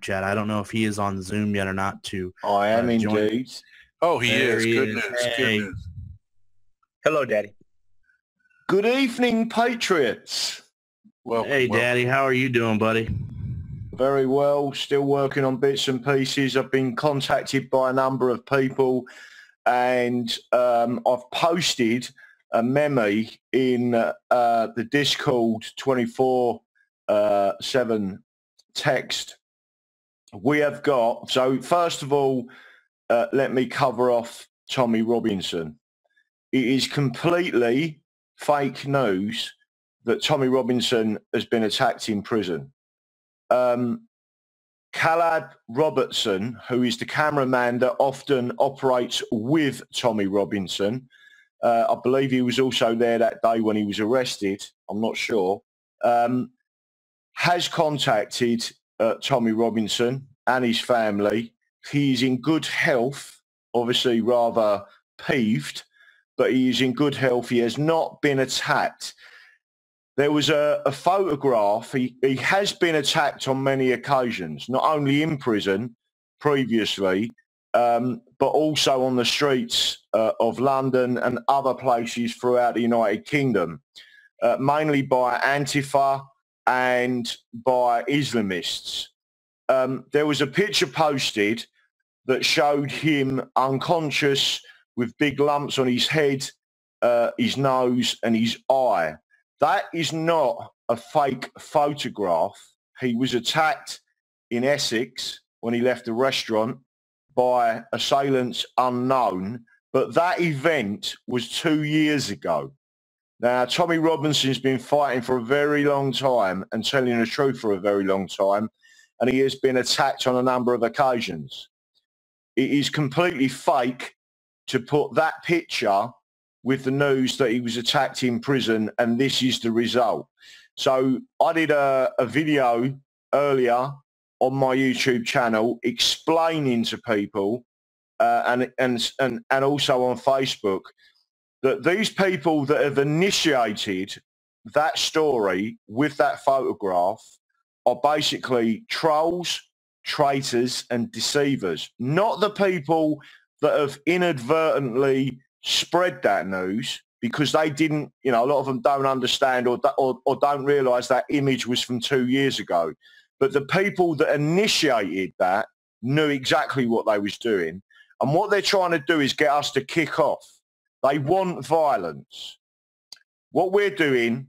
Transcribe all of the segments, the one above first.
chat. I don't know if he is on Zoom yet or not. I am indeed. Oh, he is. Good news. Hey. Good news. Hello, Daddy. Good evening, Patriots. Welcome. Hey, Daddy, how are you doing, buddy? Very well. Still working on bits and pieces. I've been contacted by a number of people, and I've posted a meme in the Discord 24/7 text. We have got, so first of all, let me cover off Tommy Robinson. It is completely fake news that Tommy Robinson has been attacked in prison. Caleb Robertson, who is the cameraman that often operates with Tommy Robinson, I believe he was also there that day when he was arrested, I'm not sure, has contacted Tommy Robinson and his family. He is in good health, obviously rather peeved, but he is in good health. He has not been attacked. There was a photograph. He has been attacked on many occasions, not only in prison previously, but also on the streets of London and other places throughout the United Kingdom, mainly by Antifa and by Islamists. There was a picture posted that showed him unconscious with big lumps on his head, his nose and his eye. That is not a fake photograph. He was attacked in Essex when he left a restaurant by assailants unknown, but that event was 2 years ago. Now, Tommy Robinson's been fighting for a very long time and telling the truth for a very long time, and he has been attacked on a number of occasions. It is completely fake to put that picture with the news that he was attacked in prison, and this is the result. So I did a video earlier on my YouTube channel explaining to people and also on Facebook that these people that have initiated that story with that photograph are basically trolls, traitors and deceivers, not the people that have inadvertently spread that news because they didn't, you know, a lot of them don't understand or don't realise that image was from 2 years ago. But the people that initiated that knew exactly what they was doing. And what they're trying to do is get us to kick off. They want violence. What we're doing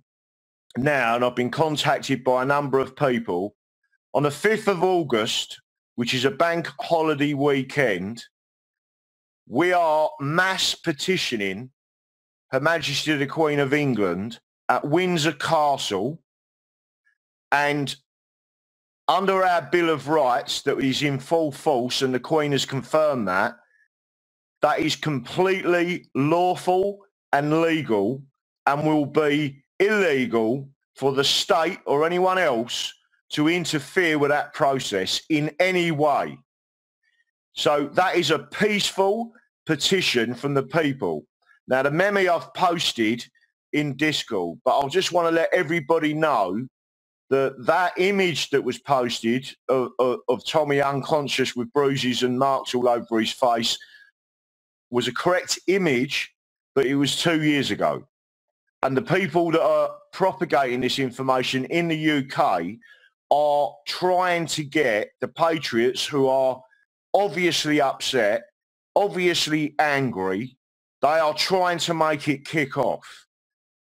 now, and I've been contacted by a number of people, on the 5th of August, which is a bank holiday weekend, we are mass petitioning Her Majesty the Queen of England at Windsor Castle, and under our Bill of Rights that is in full force, and the Queen has confirmed that, that is completely lawful and legal and will be illegal for the state or anyone else to interfere with that process in any way. So that is a peaceful petition from the people. Now, the meme I've posted in Discord, but I just want to let everybody know that that image that was posted of Tommy unconscious with bruises and marks all over his face was a correct image, but it was 2 years ago. And the people that are propagating this information in the UK are trying to get the Patriots, who are obviously upset, obviously angry, they are trying to make it kick off.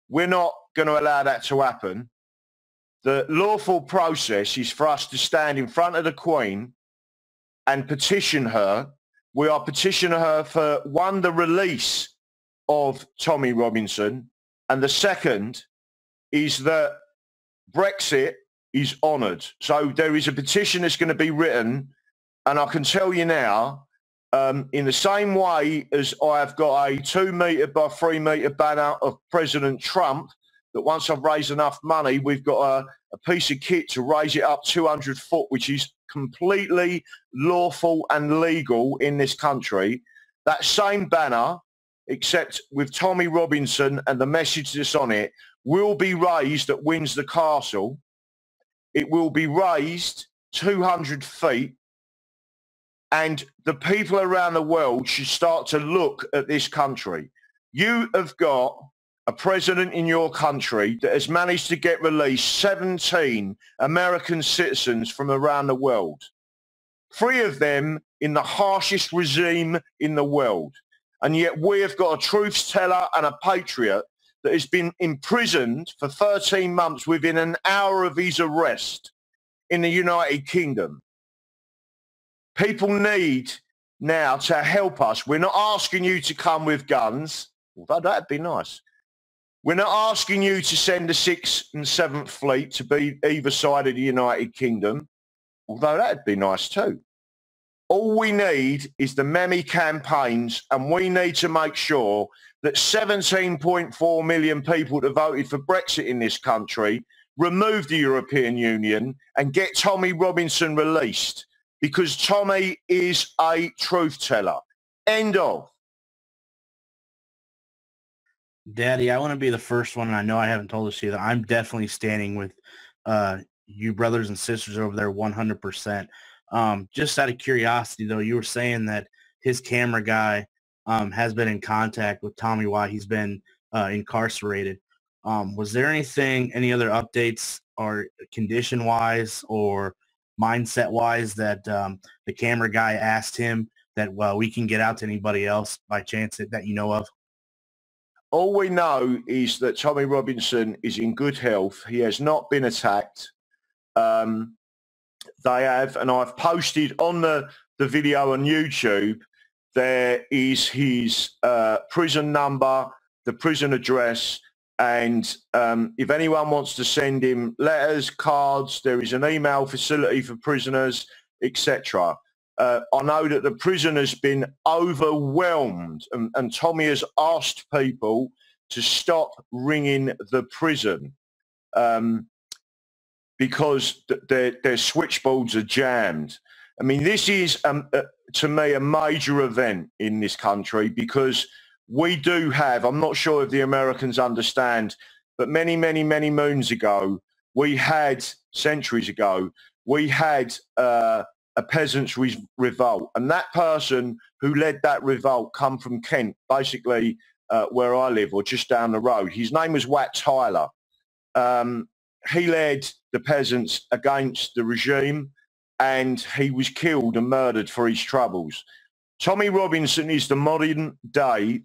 We're not going to allow that to happen. The lawful process is for us to stand in front of the Queen and petition her. We are petitioning her for, one, the release of Tommy Robinson, and the second is that Brexit is honoured. So there is a petition that's going to be written, and I can tell you now, in the same way as I have got a 2 metre by 3 metre banner of President Trump, that once I've raised enough money, we've got a piece of kit to raise it up 200 foot, which is completely lawful and legal in this country. That same banner, except with Tommy Robinson and the message that's on it, will be raised at Windsor Castle. It will be raised 200 feet, and the people around the world should start to look at this country. You have got a president in your country that has managed to get released 17 American citizens from around the world. 3 of them in the harshest regime in the world. And yet we have got a truth teller and a patriot that has been imprisoned for 13 months within an hour of his arrest in the United Kingdom. People need now to help us. We're not asking you to come with guns, although that'd be nice. We're not asking you to send the 6th and 7th Fleet to be either side of the United Kingdom, although that'd be nice too. All we need is the meme campaigns, and we need to make sure that 17.4 million people that voted for Brexit in this country remove the European Union and get Tommy Robinson released, because Tommy is a truth teller. End of. Daddy, I want to be the first one, and I know I haven't told this to you, that I'm definitely standing with you brothers and sisters over there 100%. Just out of curiosity, though, you were saying that his camera guy has been in contact with Tommy while he's been incarcerated. Was there any other updates or condition-wise or mindset-wise that the camera guy asked him that we can get out to anybody else by chance that you know of? All we know is that Tommy Robinson is in good health. He has not been attacked. They have, and I've posted on the video on YouTube, there is his prison number, the prison address, and if anyone wants to send him letters, cards, there is an email facility for prisoners, etc. I know that the prison has been overwhelmed, and Tommy has asked people to stop ringing the prison because their switchboards are jammed. I mean, this is, to me, a major event in this country, because we do have, I'm not sure if the Americans understand, but many, many, many moons ago, centuries ago, we had a peasants' revolt. And that person who led that revolt come from Kent, basically where I live, or just down the road. His name was Wat Tyler. He led the peasants against the regime, and he was killed and murdered for his troubles. Tommy Robinson is the modern day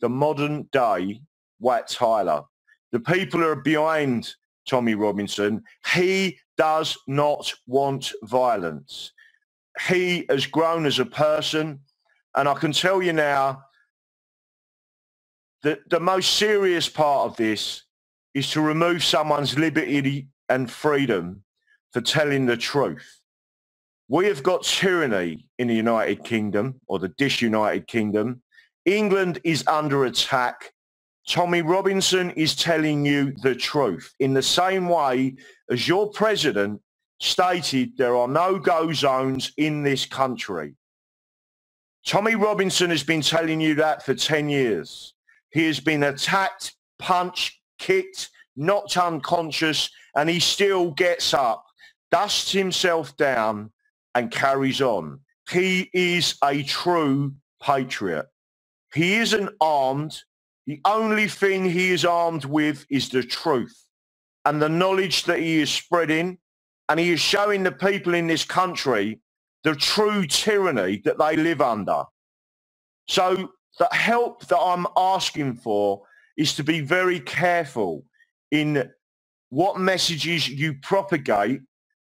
Wat Tyler. The people are behind Tommy Robinson. He does not want violence. He has grown as a person, and I can tell you now that the most serious part of this is to remove someone's liberty and freedom for telling the truth. We have got tyranny in the United Kingdom, or the disunited kingdom. England is under attack. Tommy Robinson is telling you the truth in the same way as your president stated there are no-go zones in this country. Tommy Robinson has been telling you that for 10 years. He has been attacked, punched, kicked, knocked unconscious, and he still gets up, dusts himself down, and carries on. He is a true patriot. He isn't armed. The only thing he is armed with is the truth and the knowledge that he is spreading, and he is showing the people in this country the true tyranny that they live under. So the help that I'm asking for is to be very careful in what messages you propagate.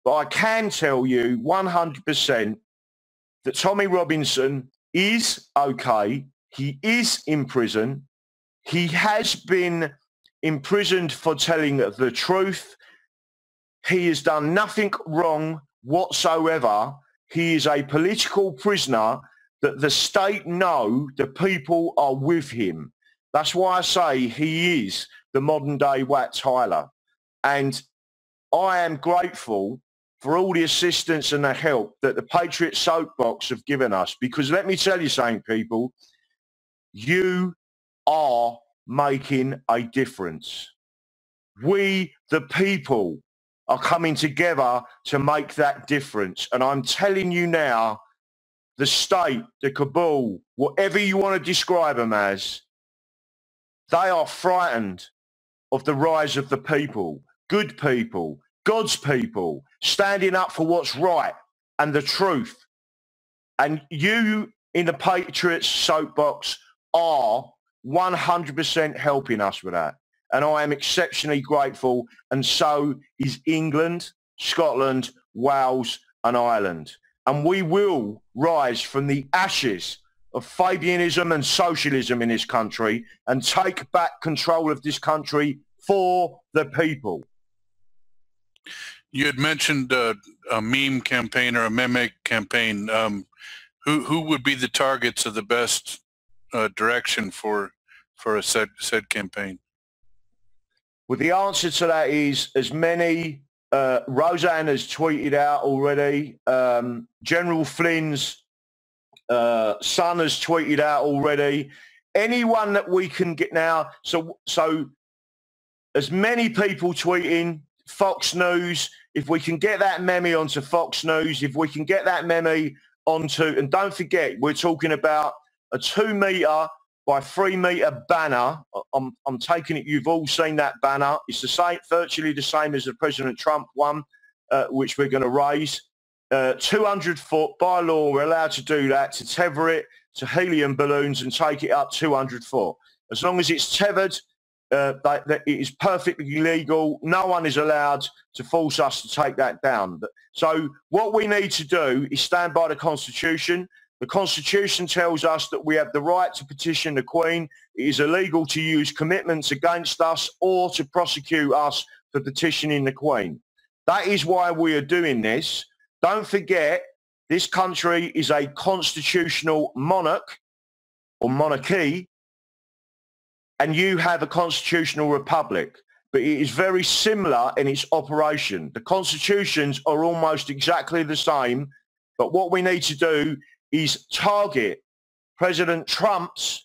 But I can tell you 100% that Tommy Robinson is okay. He is in prison. He has been imprisoned for telling the truth. He has done nothing wrong whatsoever. He is a political prisoner that the state know the people are with him. That's why I say he is the modern day Wat Tyler. And I am grateful for all the assistance and the help that the Patriot Soapbox have given us. Because let me tell you something, people, you are making a difference. We, the people, are coming together to make that difference. And I'm telling you now, the state, the cabal, whatever you want to describe them as, they are frightened of the rise of the people, good people, God's people, standing up for what's right and the truth. And you in the Patriots soapbox are 100% helping us with that. And I am exceptionally grateful. And so is England, Scotland, Wales and Ireland. And we will rise from the ashes of Fabianism and socialism in this country and take back control of this country for the people. You had mentioned a meme campaign or a meme campaign. Who would be the targets of the best direction for a said campaign? Well, the answer to that is as many. Roseanne has tweeted out already. General Flynn's son has tweeted out already. Anyone that we can get now. So as many people tweeting. Fox News. If we can get that meme onto Fox News, if we can get that meme onto, and don't forget, we're talking about a 2 metre by 3 metre banner. I'm taking it you've all seen that banner. It's the same, virtually the same as the President Trump one, which we're going to raise. 200 foot by law, we're allowed to do that, to tether it to helium balloons and take it up 200 foot. As long as it's tethered, that it is perfectly legal. No one is allowed to force us to take that down. So what we need to do is stand by the Constitution. The Constitution tells us that we have the right to petition the Queen. It is illegal to use commitments against us or to prosecute us for petitioning the Queen. That is why we are doing this. Don't forget, this country is a constitutional monarch or monarchy, and you have a constitutional republic, but it is very similar in its operation. The constitutions are almost exactly the same, but what we need to do is target President Trump's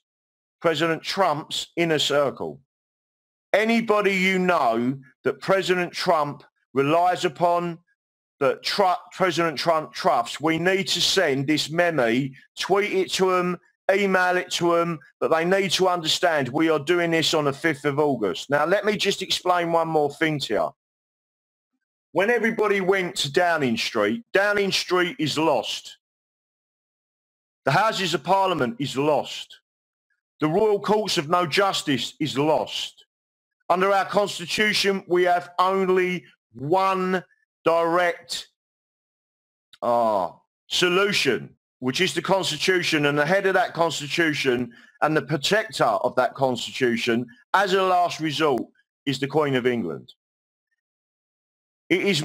inner circle. Anybody you know that President Trump relies upon, that President Trump trusts, we need to send this meme, tweet it to them, email it to them, but they need to understand we are doing this on the 5th of August. Now, let me just explain one more thing to you. When everybody went to Downing Street is lost. The Houses of Parliament is lost. The Royal Courts of No Justice is lost. Under our Constitution, we have only one direct solution, which is the Constitution, and the head of that Constitution and the protector of that Constitution, as a last resort, is the Queen of England. It is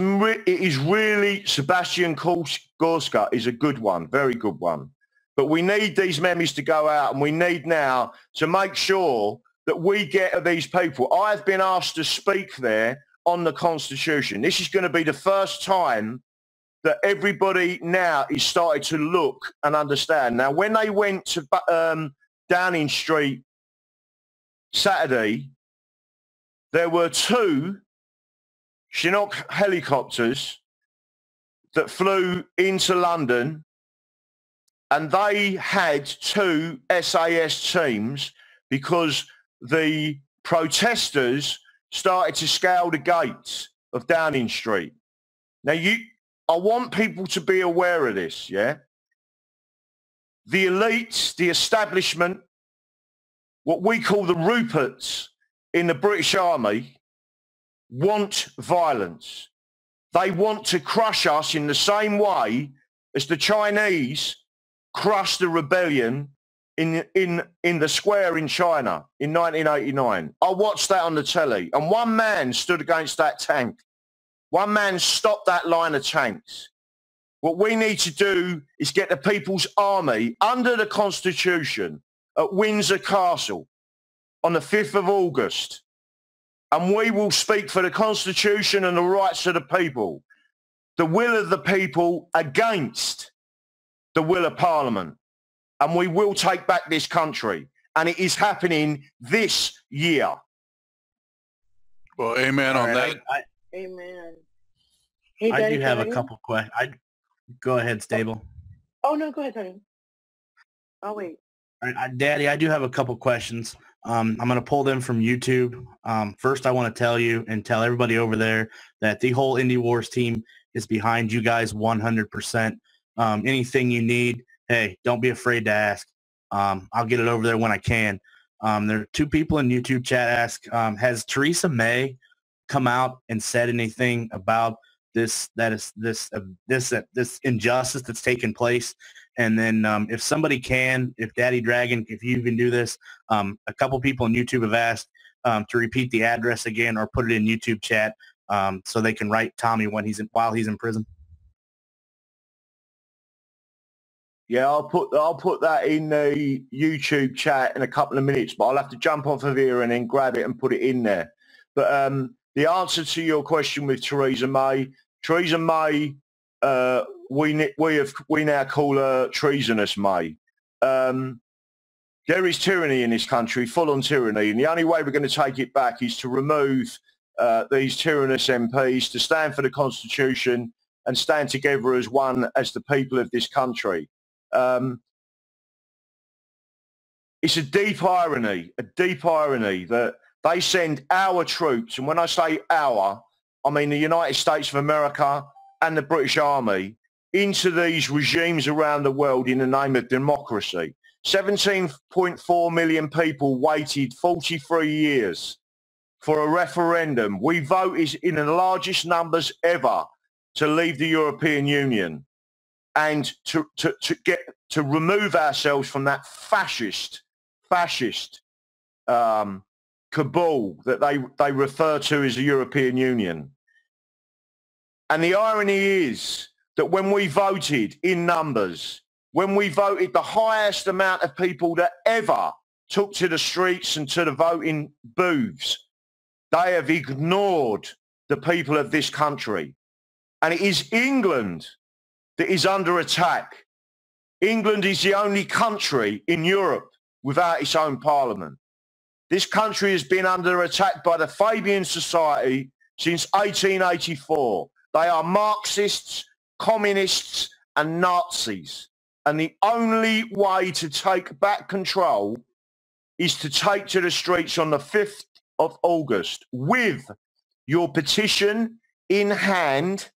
really, Sebastian Gorska is a good one, very good one. But we need these memes to go out, and we need now to make sure that we get these people. I've been asked to speak there on the Constitution. This is going to be the first time that everybody now is starting to look and understand. Now, when they went to Downing Street Saturday, there were 2 Chinook helicopters that flew into London, and they had 2 SAS teams because the protesters started to scale the gates of Downing Street. Now, I want people to be aware of this, yeah? The elites, the establishment, what we call the Ruperts in the British Army, want violence. They want to crush us in the same way as the Chinese crushed the rebellion in the square in China in 1989. I watched that on the telly, and one man stood against that tank. One man stopped that line of tanks. What we need to do is get the People's Army under the Constitution at Windsor Castle on the 5th of August. And we will speak for the Constitution and the rights of the people. The will of the people against the will of Parliament. And we will take back this country. And it is happening this year. Well, amen on that. Amen. Hey, I Daddy do have a Dragon. couple questions. Go ahead, Stable. Oh, no, go ahead, Tony. I'll wait. All right, Daddy, I do have a couple questions. I'm going to pull them from YouTube. First, I want to tell you and tell everybody over there that the whole Indie Wars team is behind you guys 100%. Anything you need, hey, don't be afraid to ask. I'll get it over there when I can. There are two people in YouTube chat ask, has Theresa May come out and said anything about this injustice that's taken place? And then if somebody can, if Daddy Dragon, if you can do this, a couple people on YouTube have asked to repeat the address again or put it in YouTube chat so they can write Tommy while he's in prison. Yeah, I'll put that in the YouTube chat in a couple of minutes, but I'll have to jump off of here and then grab it and put it in there. But the answer to your question with Theresa May, we now call her treasonous May. There is tyranny in this country, full-on tyranny, and the only way we're going to take it back is to remove these tyrannous MPs, to stand for the Constitution and stand together as one, as the people of this country. It's a deep irony that they send our troops, and when I say our, I mean the United States of America and the British Army, into these regimes around the world in the name of democracy. 17.4 million people waited 43 years for a referendum. We voted in the largest numbers ever to leave the European Union and to remove ourselves from that fascist cabal that they refer to as the European Union. And the irony is that when we voted in numbers, when we voted the highest amount of people that ever took to the streets and to the voting booths, they have ignored the people of this country. And it is England that is under attack. England is the only country in Europe without its own parliament. This country has been under attack by the Fabian Society since 1884. They are Marxists, communists and Nazis. And the only way to take back control is to take to the streets on the 5th of August with your petition in hand.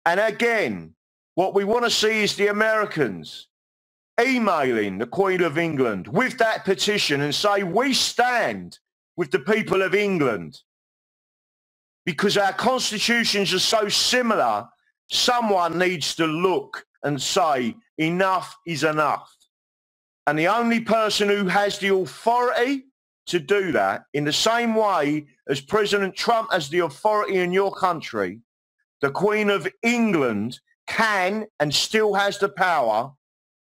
And again, what we want to see is the Americans emailing the Queen of England with that petition and say, we stand with the people of England. Because our constitutions are so similar, someone needs to look and say, enough is enough. And the only person who has the authority to do that, in the same way as President Trump has the authority in your country, the Queen of England can and still has the power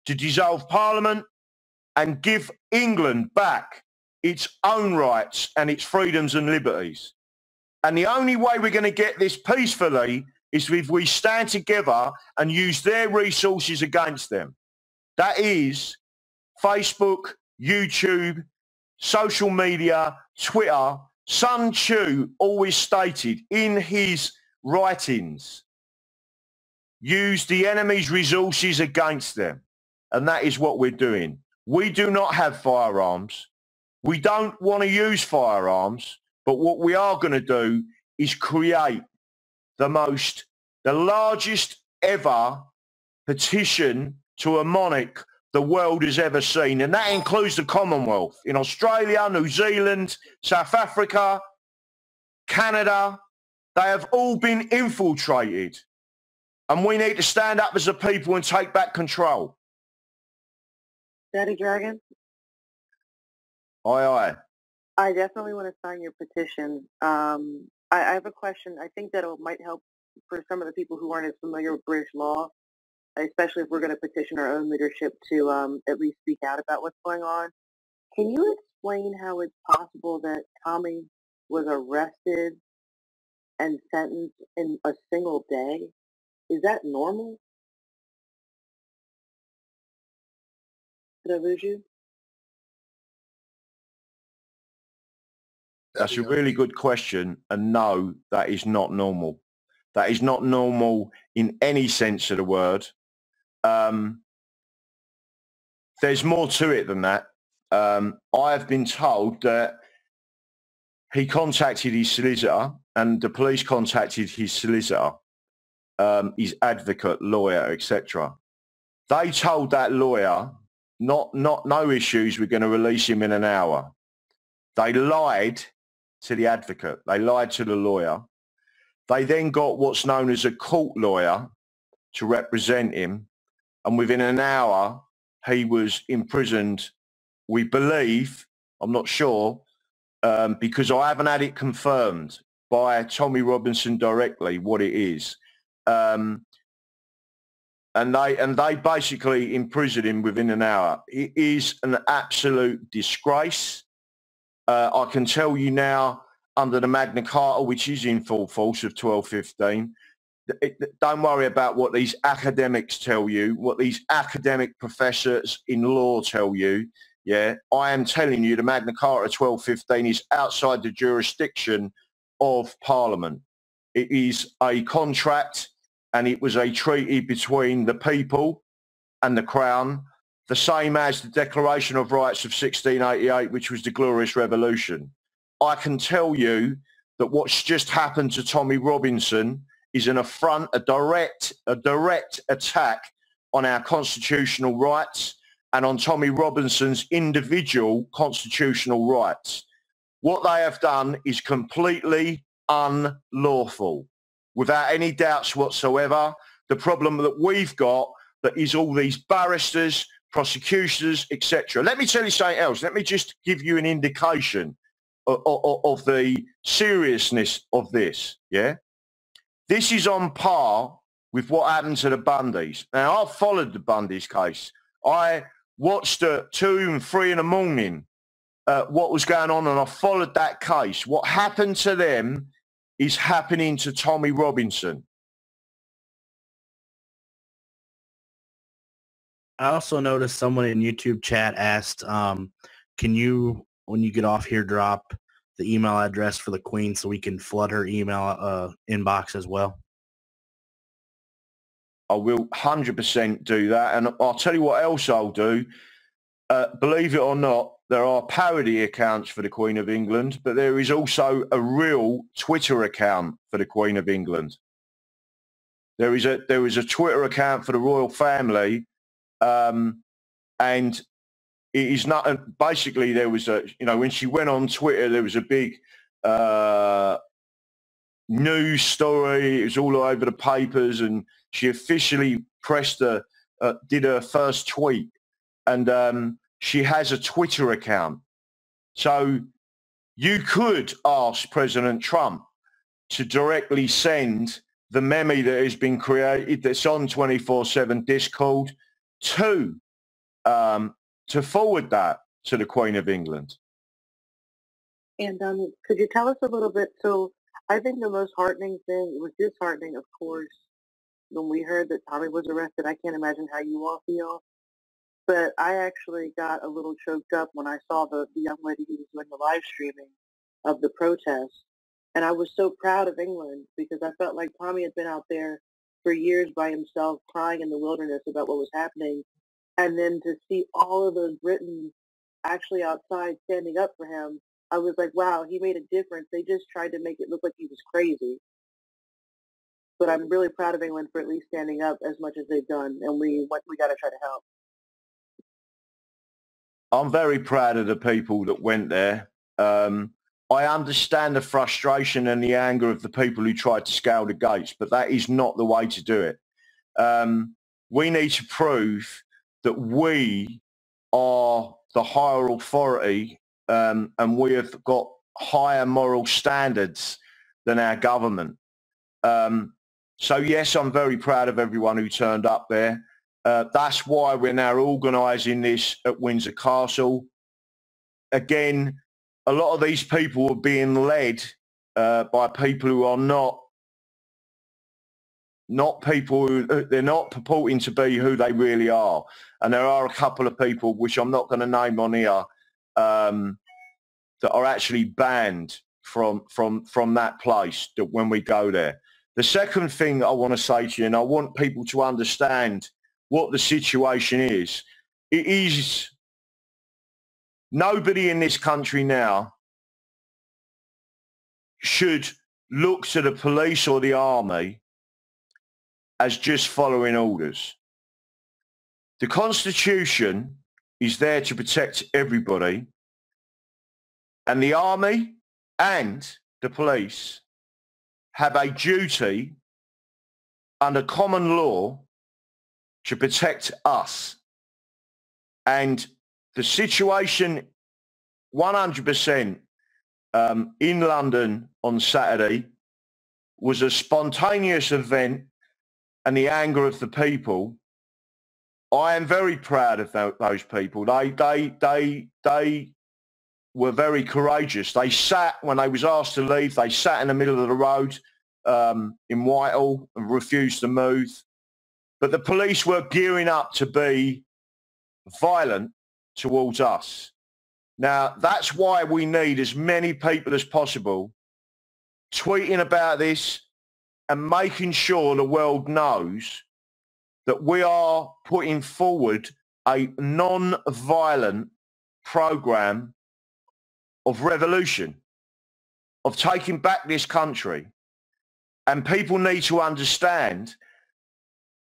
to dissolve Parliament and give England back its own rights and its freedoms and liberties. And the only way we're going to get this peacefully is if we stand together and use their resources against them. That is Facebook, YouTube, social media, Twitter. Sun Tzu always stated in his writings, use the enemy's resources against them. And that is what we're doing. We do not have firearms. We don't want to use firearms. But what we are going to do is create the largest ever petition to a monarch the world has ever seen. And that includes the Commonwealth in Australia, New Zealand, South Africa, Canada. They have all been infiltrated. And we need to stand up as a people and take back control. Daddy Dragon? Aye, aye. I definitely want to sign your petition. I have a question. I think that it might help for some of the people who aren't as familiar with British law, especially if we're going to petition our own leadership to at least speak out about what's going on. Can you explain how it's possible that Tommy was arrested and sentenced in a single day? Is that normal? Did I lose you? That's a really good question. And no, that is not normal. That is not normal in any sense of the word. There's more to it than that. I have been told that he contacted his solicitor, and the police contacted his solicitor, his advocate, lawyer, etc. They told that lawyer, no issues, we're going to release him in an hour. They lied to the advocate. They lied to the lawyer. They then got what's known as a court lawyer to represent him, and within an hour, he was imprisoned, we believe, I'm not sure, because I haven't had it confirmed by Tommy Robinson directly what it is. And they basically imprisoned him within an hour. It is an absolute disgrace. I can tell you now, under the Magna Carta, which is in full force of 1215, don't worry about what these academics tell you, what these academic professors in law tell you. Yeah, I am telling you the Magna Carta 1215 is outside the jurisdiction of Parliament. It is a contract, and it was a treaty between the people and the Crown, the same as the Declaration of Rights of 1688, which was the Glorious Revolution. I can tell you that what's just happened to Tommy Robinson is an affront, a direct attack on our constitutional rights and on Tommy Robinson's individual constitutional rights. What they have done is completely unlawful, without any doubts whatsoever. The problem that we've got that is all these barristers, prosecutors, etc. Let me tell you something else. Let me just give you an indication of the seriousness of this, yeah? This is on par with what happened to the Bundys. Now, I've followed the Bundys case. I watched at 2 and 3 in the morning what was going on, and I followed that case. What happened to them is happening to Tommy Robinson. I also noticed someone in YouTube chat asked, can you, when you get off here, drop the email address for the Queen so we can flood her email inbox as well? I will 100% do that. And I'll tell you what else I'll do. Believe it or not, there are parody accounts for the Queen of England, but there is also a real Twitter account for the Queen of England. There is a Twitter account for the royal family, and it is not, basically there was a, when she went on Twitter, there was a big news story. It was all over the papers, and she officially did her first tweet, and she has a Twitter account. So you could ask President Trump to directly send the meme that has been created, that's on 24/7 Discord, to forward that to the Queen of England. And could you tell us a little bit? So I think the most heartening thing, it was disheartening, of course, when we heard that Tommy was arrested. I can't imagine how you all feel. But I actually got a little choked up when I saw the young lady who was doing the live streaming of the protest. And I was so proud of England, because I felt like Tommy had been out there for years by himself, crying in the wilderness about what was happening. And then to see all of those Britons actually outside standing up for him, I was like, wow, he made a difference. They just tried to make it look like he was crazy. But I'm really proud of England for at least standing up as much as they've done, and we got to try to help. I'm very proud of the people that went there. I understand the frustration and the anger of the people who tried to scale the gates, but that is not the way to do it. We need to prove that we are the higher authority, and we have got higher moral standards than our government. So yes, I'm very proud of everyone who turned up there. That's why we're now organising this at Windsor Castle. Again, a lot of these people are being led by people who are not people who, they're not purporting to be who they really are. And there are a couple of people, which I'm not going to name on here, that are actually banned from that place, that when we go there. The second thing I want to say to you, and I want people to understand what the situation is, it is nobody in this country now should look to the police or the army as just following orders. The Constitution is there to protect everybody, and the army and the police have a duty under common law to protect us. And the situation 100% in London on Saturday was a spontaneous event, and the anger of the people, I am very proud of those people. They were very courageous. They sat, when they was asked to leave, they sat in the middle of the road in Whitehall and refused to move. But the police were gearing up to be violent towards us. Now, that's why we need as many people as possible tweeting about this and making sure the world knows that we are putting forward a non-violent program of revolution, of taking back this country. And people need to understand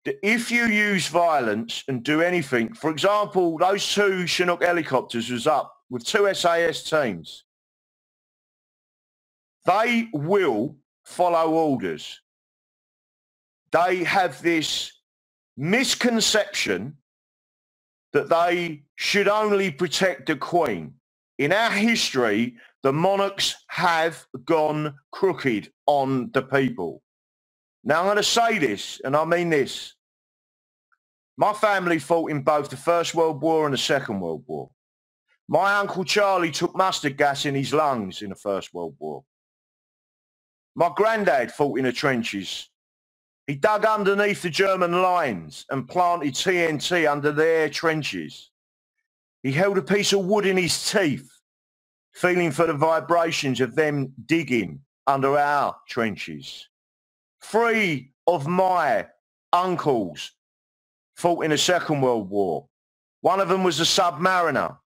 that if you use violence and do anything, for example, those 2 Chinook helicopters was up with 2 SAS teams. They will follow orders. They have this misconception that they should only protect the Queen. In our history, the monarchs have gone crooked on the people. Now, I'm going to say this, and I mean this. My family fought in both the First World War and the Second World War. My Uncle Charlie took mustard gas in his lungs in the First World War. My granddad fought in the trenches. He dug underneath the German lines and planted TNT under their trenches. He held a piece of wood in his teeth, feeling for the vibrations of them digging under our trenches. 3 of my uncles fought in the Second World War. One of them was a submariner.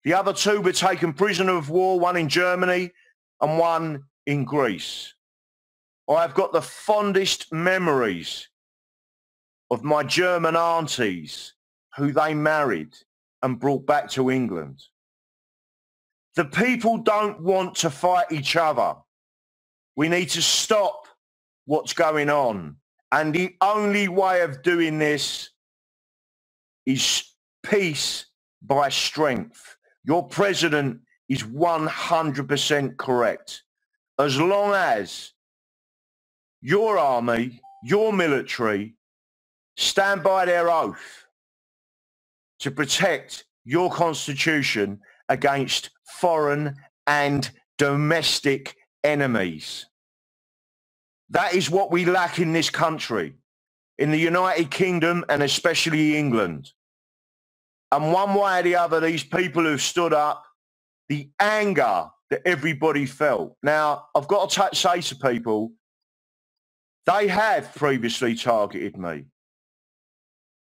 The other 2 were taken prisoner of war, one in Germany and one in Greece. I've got the fondest memories of my German aunties who they married and brought back to England. The people don't want to fight each other. We need to stop what's going on. And the only way of doing this is peace by strength. Your president is 100% correct. As long as your army, your military stand by their oath to protect your constitution against foreign and domestic enemies. That is what we lack in this country, in the United Kingdom and especially England. And one way or the other, these people who've stood up, the anger that everybody felt. Now, I've got to say to people, they have previously targeted me.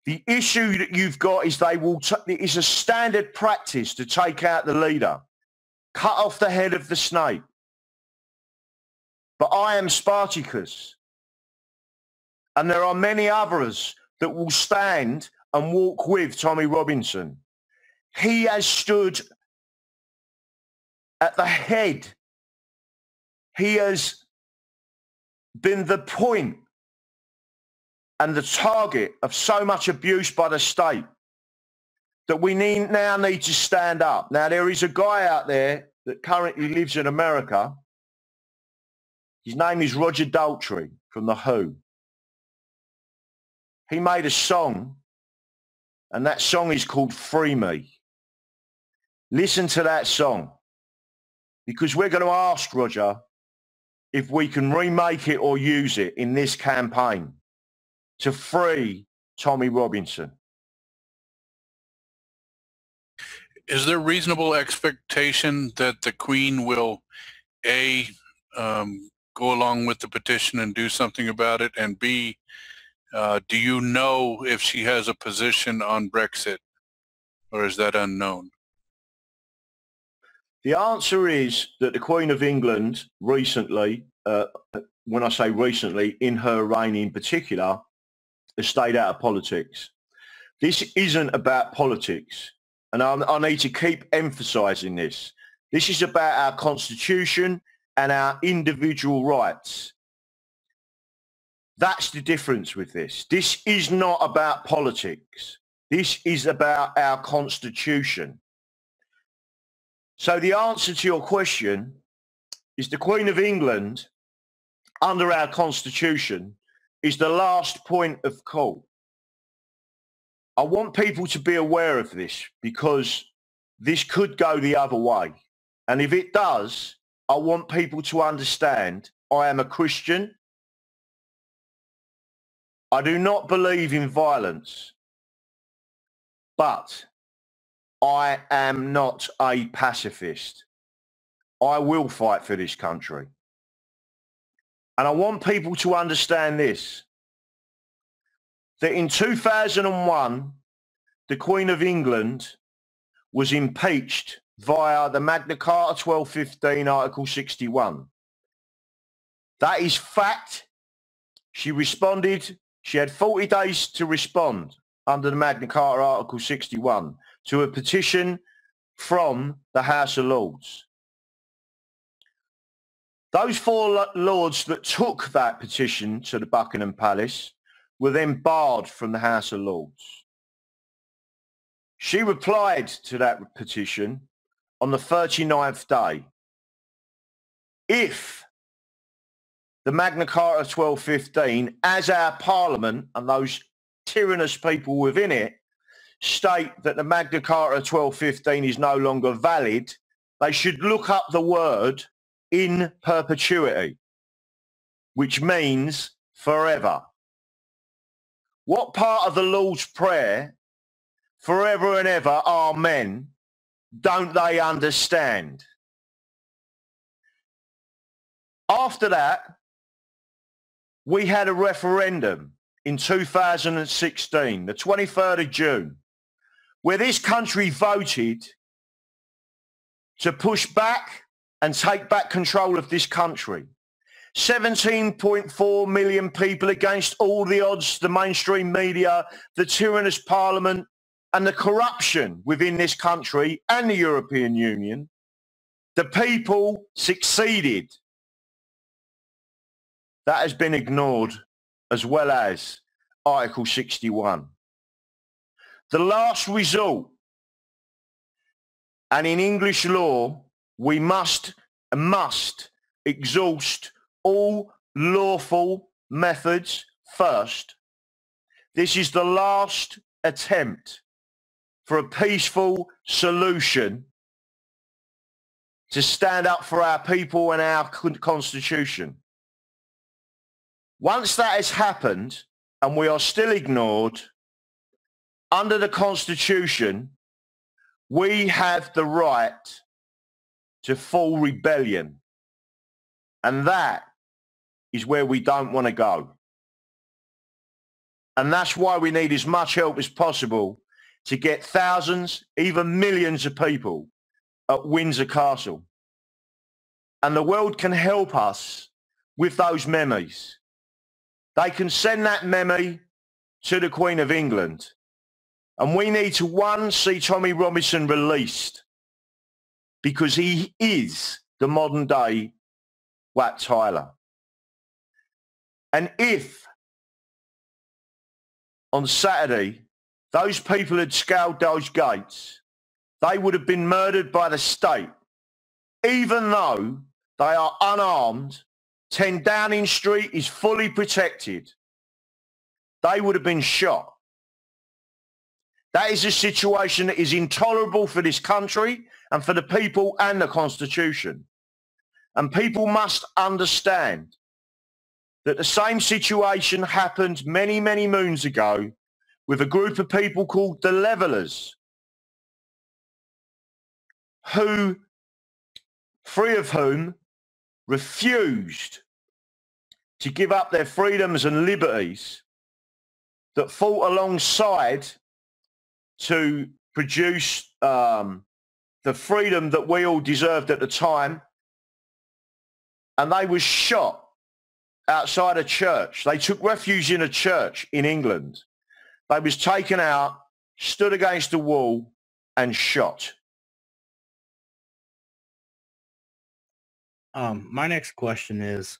The issue that you've got is it is a standard practice to take out the leader, cut off the head of the snake. But I am Spartacus. And there are many others that will stand and walk with Tommy Robinson. He has stood at the head. He has been the point and the target of so much abuse by the state that we now need to stand up. Now, there is a guy out there that currently lives in America. His name is Roger Daltrey from The Who. He made a song, and that song is called Free Me. Listen to that song, because we're going to ask Roger if we can remake it or use it in this campaign to free Tommy Robinson. Is there reasonable expectation that the Queen will, A, go go along with the petition and do something about it? And B, do you know if she has a position on Brexit, or is that unknown? The answer is that the Queen of England recently, when I say recently, in her reign in particular, has stayed out of politics. This isn't about politics, and I need to keep emphasising this. This is about our constitution and our individual rights. That's the difference with this. This is not about politics. This is about our constitution. So the answer to your question is the Queen of England, under our constitution, is the last point of call. I want people to be aware of this because this could go the other way. And if it does, I want people to understand I am a Christian. I do not believe in violence, but I am not a pacifist. I will fight for this country. And I want people to understand this, that in 2001, the Queen of England was impeached via the Magna Carta 1215, Article 61. That is fact. She responded. She had 40 days to respond under the Magna Carta Article 61 to a petition from the House of Lords. Those four lords that took that petition to the Buckingham Palace were then barred from the House of Lords. She replied to that petition on the 39th day. If the Magna Carta 1215, as our Parliament and those tyrannous people within it, state that the Magna Carta 1215 is no longer valid, they should look up the word in perpetuity, which means forever. What part of the Lord's Prayer, forever and ever, amen, don't they understand? After that, we had a referendum in 2016, the 23rd of June, where this country voted to push back and take back control of this country. 17.4 million people against all the odds, the mainstream media, the tyrannous parliament, and the corruption within this country and the European Union. The people succeeded. That has been ignored, as well as Article 61. The last resort, and in English law, we must exhaust all lawful methods first. This is the last attempt for a peaceful solution to stand up for our people and our constitution. Once that has happened and we are still ignored, under the Constitution, we have the right to full rebellion. And that is where we don't want to go. And that's why we need as much help as possible to get thousands, even millions of people at Windsor Castle. And the world can help us with those memes. They can send that memo to the Queen of England. And we need to, one, see Tommy Robinson released, because he is the modern day Wat Tyler. And if on Saturday those people had scaled those gates, they would have been murdered by the state, even though they are unarmed. 10 Downing Street is fully protected. They would have been shot. That is a situation that is intolerable for this country and for the people and the Constitution. And people must understand that the same situation happened many, many moons ago with a group of people called the Levellers, who, three of whom refused to give up their freedoms and liberties, that fought alongside to produce the freedom that we all deserved at the time, and they was shot outside a church. They took refuge in a church in England. They was taken out, stood against the wall, and shot. My next question is,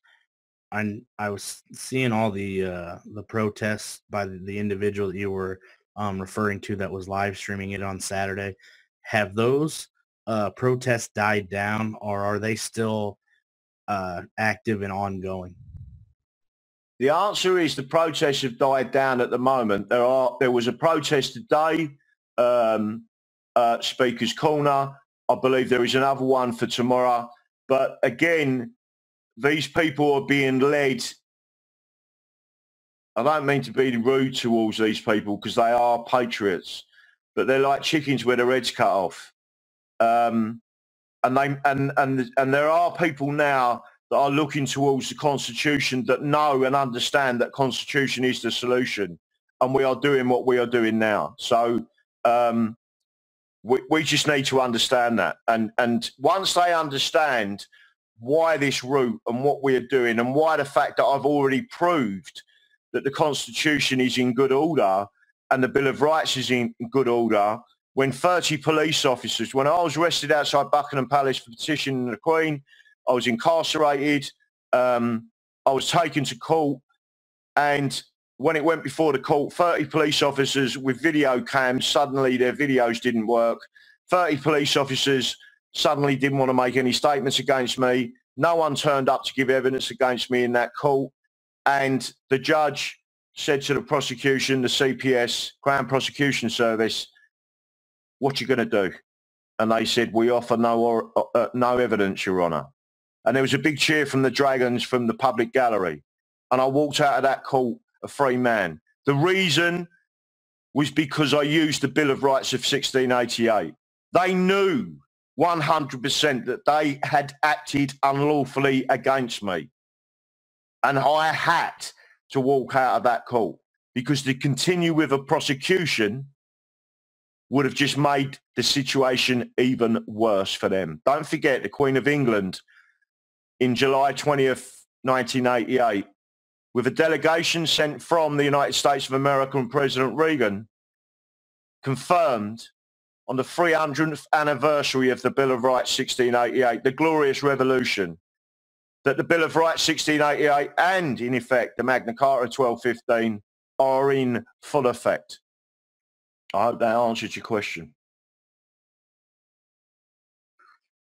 I was seeing all the protests by the individual that you were referring to that was live streaming it on Saturday. Have those protests died down, or are they still active and ongoing? The answer is the protests have died down at the moment. There was a protest today, Speaker's Corner. I believe there is another one for tomorrow. But again, these people are being led. I don't mean to be rude towards these people because they are patriots, but they're like chickens with their heads cut off. And there are people now that are looking towards the Constitution that know and understand that Constitution is the solution, and we are doing what we are doing now. So we just need to understand that, and once they understand why this route and what we are doing, and why the fact that I've already proved that the Constitution is in good order and the Bill of Rights is in good order, when 30 police officers, when I was arrested outside Buckingham Palace for petitioning the Queen, I was incarcerated, I was taken to court, and when it went before the court, 30 police officers with video cams, suddenly their videos didn't work. 30 police officers suddenly didn't want to make any statements against me. No one turned up to give evidence against me in that court. And the judge said to the prosecution, the CPS, Crown Prosecution Service, what you going to do? And they said, we offer no evidence, Your Honour. And there was a big cheer from the Dragons from the public gallery. And I walked out of that court a free man. The reason was because I used the Bill of Rights of 1688. They knew 100% that they had acted unlawfully against me. And I had to walk out of that court, because to continue with a prosecution would have just made the situation even worse for them. Don't forget, the Queen of England in July 20th, 1988, with a delegation sent from the United States of America and President Reagan, confirmed on the 300th anniversary of the Bill of Rights 1688, the Glorious Revolution, that the Bill of Rights 1688 and, in effect, the Magna Carta 1215 are in full effect. I hope that answered your question.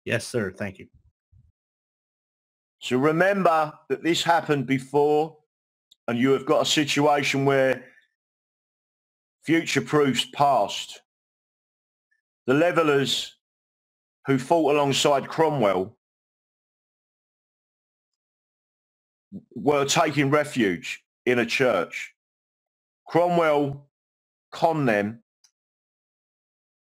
Yes, sir. Thank you. So remember that this happened before, and you have got a situation where future proofs past. The Levellers who fought alongside Cromwell were taking refuge in a church. Cromwell conned them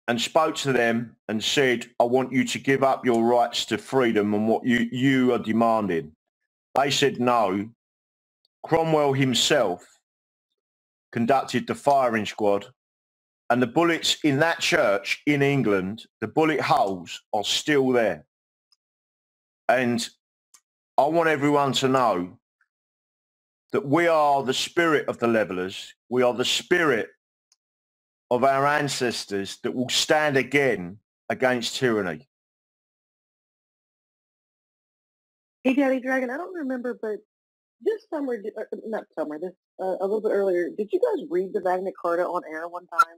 and spoke to them and said, I want you to give up your rights to freedom and what you are demanding. They said no. Cromwell himself conducted the firing squad, and the bullets in that church in England, the bullet holes are still there. And I want everyone to know that we are the spirit of the Levellers. We are the spirit of our ancestors that will stand again against tyranny. Hey, Daddy Dragon, I don't remember, but this summer, not summer, this a little bit earlier, did you guys read the Magna Carta on air one time?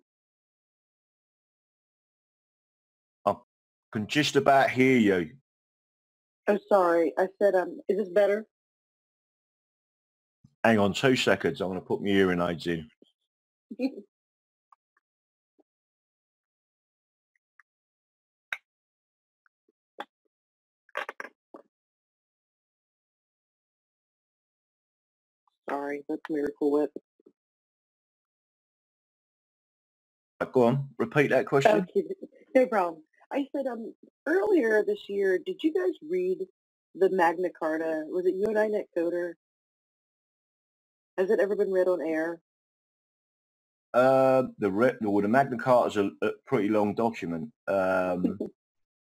I can just about hear you. Oh, sorry. I said, is this better? Hang on 2 seconds. I'm going to put my hearing aids in. Sorry, that's Miracle Whip. Go on, repeat that question. Okay, no problem. I said, earlier this year, did you guys read the Magna Carta? Was it you and I, Net Coder? Has it ever been read on air? The Magna Carta is a pretty long document.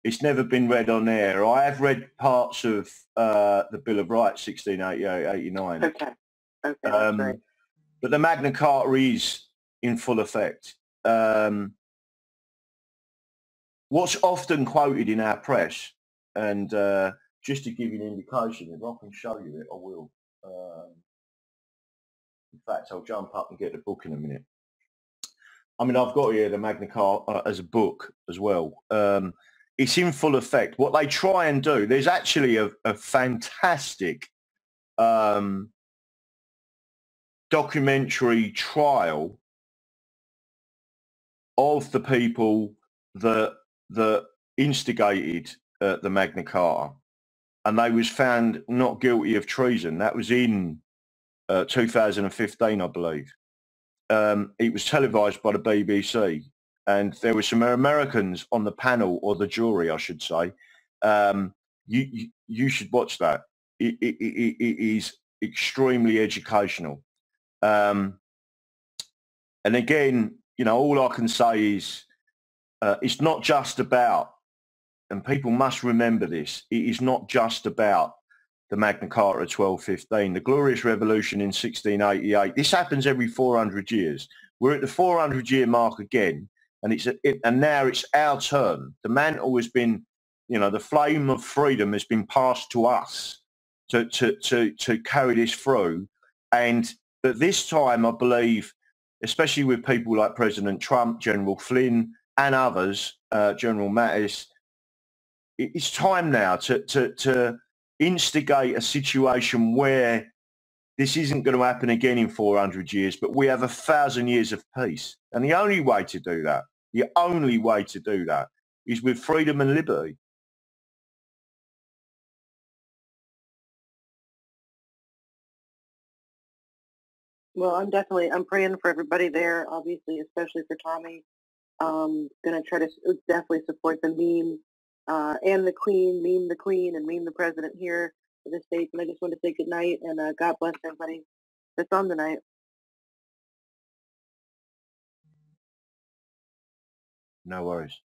It's never been read on air. I have read parts of the Bill of Rights, 1688-89. Okay. Okay, that's right. But the Magna Carta is in full effect. What's often quoted in our press, and just to give you an indication, if I can show you it, I will. In fact, I'll jump up and get the book in a minute. I mean, I've got here the Magna Carta as a book as well. It's in full effect. What they try and do, there's actually a fantastic documentary trial of the people that instigated the Magna Carta, and they was found not guilty of treason. That was in 2015, I believe. It was televised by the BBC, and there were some Americans on the panel, or the jury, I should say. You should watch that. It is extremely educational. And again, you know, all I can say is it's not just about, and people must remember this, it is not just about the Magna Carta of 1215, the Glorious Revolution in 1688. This happens every 400 years. We're at the 400-year mark again, and now it's our turn. The mantle has been, you know, the flame of freedom has been passed to us to carry this through. And at this time, I believe, especially with people like President Trump, General Flynn, and others, General Mattis, it's time now to instigate a situation where this isn't going to happen again in 400 years, but we have 1,000 years of peace. And the only way to do that, is with freedom and liberty. Well, I'm praying for everybody there, obviously, especially for Tommy. Gonna try to definitely support the meme and the Queen, meme the Queen, and meme the President here in the States. And I just want to say good night, and God bless everybody that's on tonight. No worries.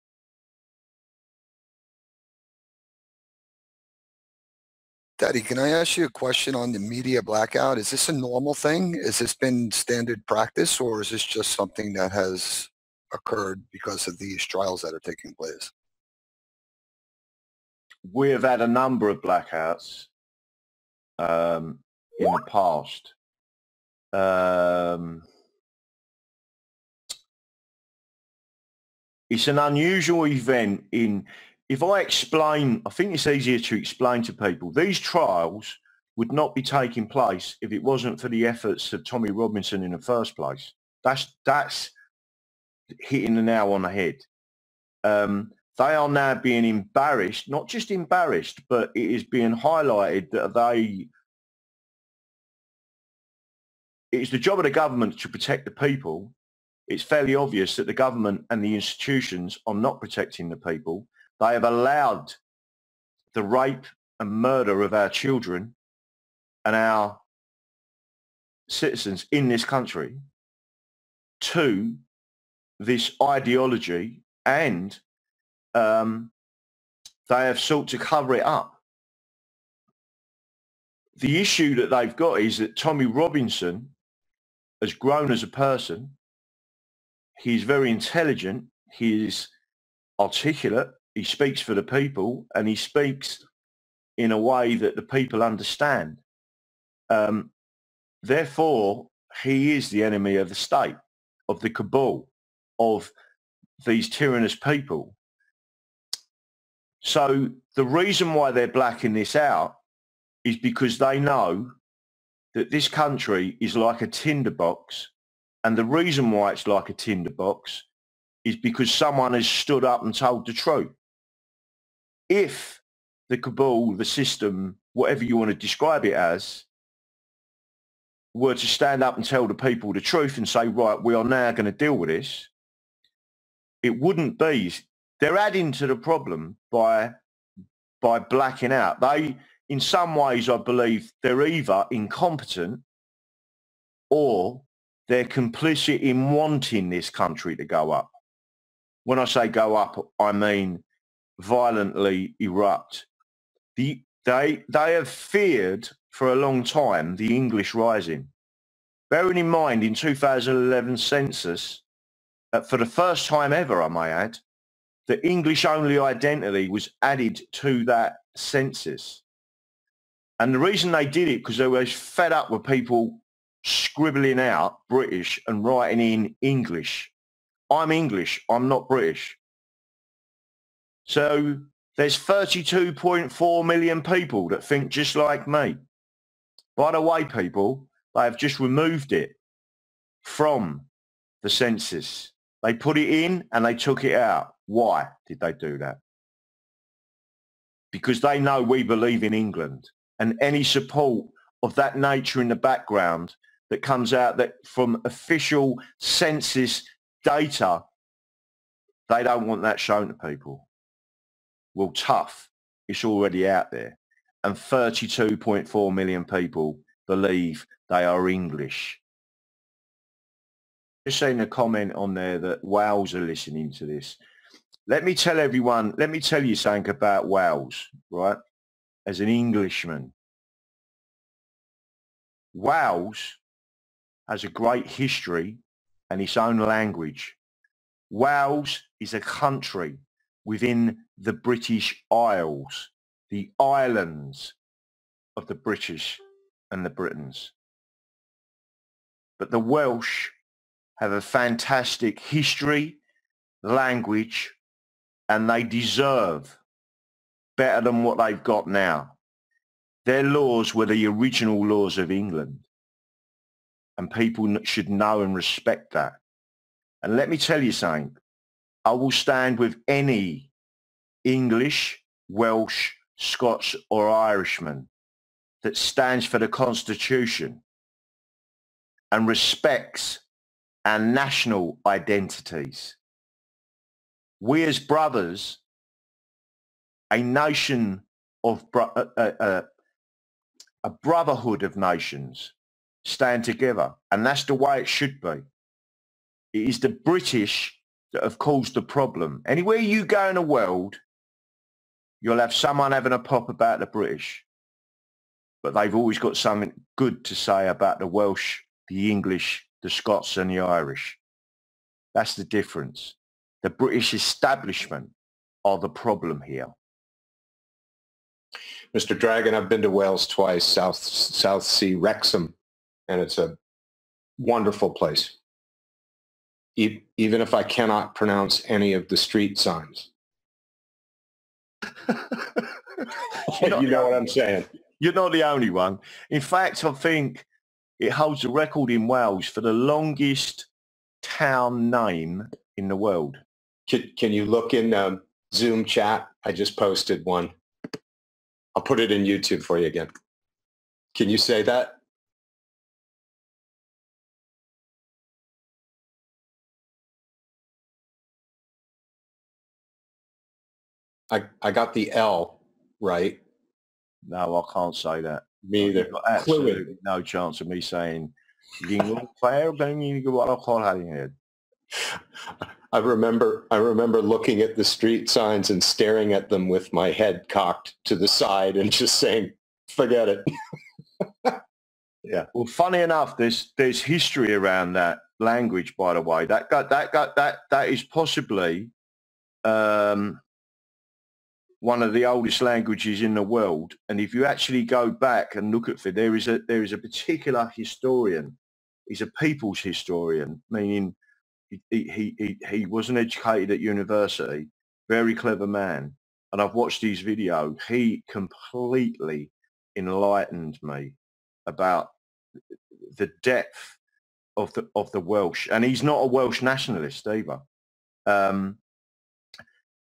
Daddy, can I ask you a question on the media blackout? Is this a normal thing? Has this been standard practice, or is this just something that has occurred because of these trials that are taking place? We have had a number of blackouts in the past. It's an unusual event if I explain, I think it's easier to explain to people. These trials would not be taking place if it wasn't for the efforts of Tommy Robinson in the first place. That's hitting the nail on the head. They are now being embarrassed, not just embarrassed, but it is being highlighted that it's the job of the government to protect the people. It's fairly obvious that the government and the institutions are not protecting the people. They have allowed the rape and murder of our children and our citizens in this country to this ideology, and they have sought to cover it up. The issue that they've got is that Tommy Robinson has grown as a person. He's very intelligent. He is articulate. He speaks for the people, and he speaks in a way that the people understand. Therefore, he is the enemy of the state, of the cabal, of these tyrannous people. So the reason why they're blacking this out is because they know that this country is like a tinderbox, and the reason why it's like a tinderbox is because someone has stood up and told the truth. If the cabal, the system, whatever you want to describe it as, were to stand up and tell the people the truth and say, right, we are now going to deal with this, it wouldn't be. They're adding to the problem by blacking out. They, in some ways, I believe, they're either incompetent or they're complicit in wanting this country to go up. When I say go up, I mean violently erupt. They have feared for a long time the English rising. Bearing in mind, in 2011 census, for the first time ever, I may add, the English-only identity was added to that census. And the reason they did it, because they were fed up with people scribbling out British and writing in English. I'm English, I'm not British. So there's 32.4 million people that think just like me. By the way, people, they have just removed it from the census. They put it in and they took it out. Why did they do that? Because they know we believe in England, and any support of that nature in the background that comes out that from official census data, they don't want that shown to people. Well, tough. It's already out there. And 32.4 million people believe they are English. Just seeing a comment on there that Wales are listening to this. Let me tell you something about Wales, right? As an Englishman. Wales has a great history and its own language. Wales is a country within the British Isles, the islands of the British and the Britons. But the Welsh have a fantastic history, language, and they deserve better than what they've got now. Their laws were the original laws of England, and people should know and respect that. And let me tell you something, I will stand with any English, Welsh, Scots or Irishman that stands for the Constitution and respects our national identities. We as brothers, a nation of a brotherhood of nations, stand together, and that's the way it should be. It is the British that have caused the problem. Anywhere you go in the world, you'll have someone having a pop about the British, but they've always got something good to say about the Welsh, the English, the Scots and the Irish. That's the difference. The British establishment are the problem here. Mr. Dragon, I've been to Wales twice, South Sea, Wrexham, and it's a wonderful place. Even if I cannot pronounce any of the street signs. You know what I'm saying. You're not the only one. In fact, I think it holds a record in Wales for the longest town name in the world. Can you look in Zoom chat? I just posted one. I'll put it in YouTube for you again. Can you say that? I got the L right. No, I can't say that. Me either. Absolutely no chance of me saying I remember looking at the street signs and staring at them with my head cocked to the side and just saying, forget it. Yeah. Well, funny enough, there's history around that language, by the way. That is possibly one of the oldest languages in the world. And if you actually go back and look at it, there is a particular historian. He's a people's historian, meaning he wasn't educated at university, very clever man. And I've watched his video. He completely enlightened me about the depth of the Welsh. And he's not a Welsh nationalist either.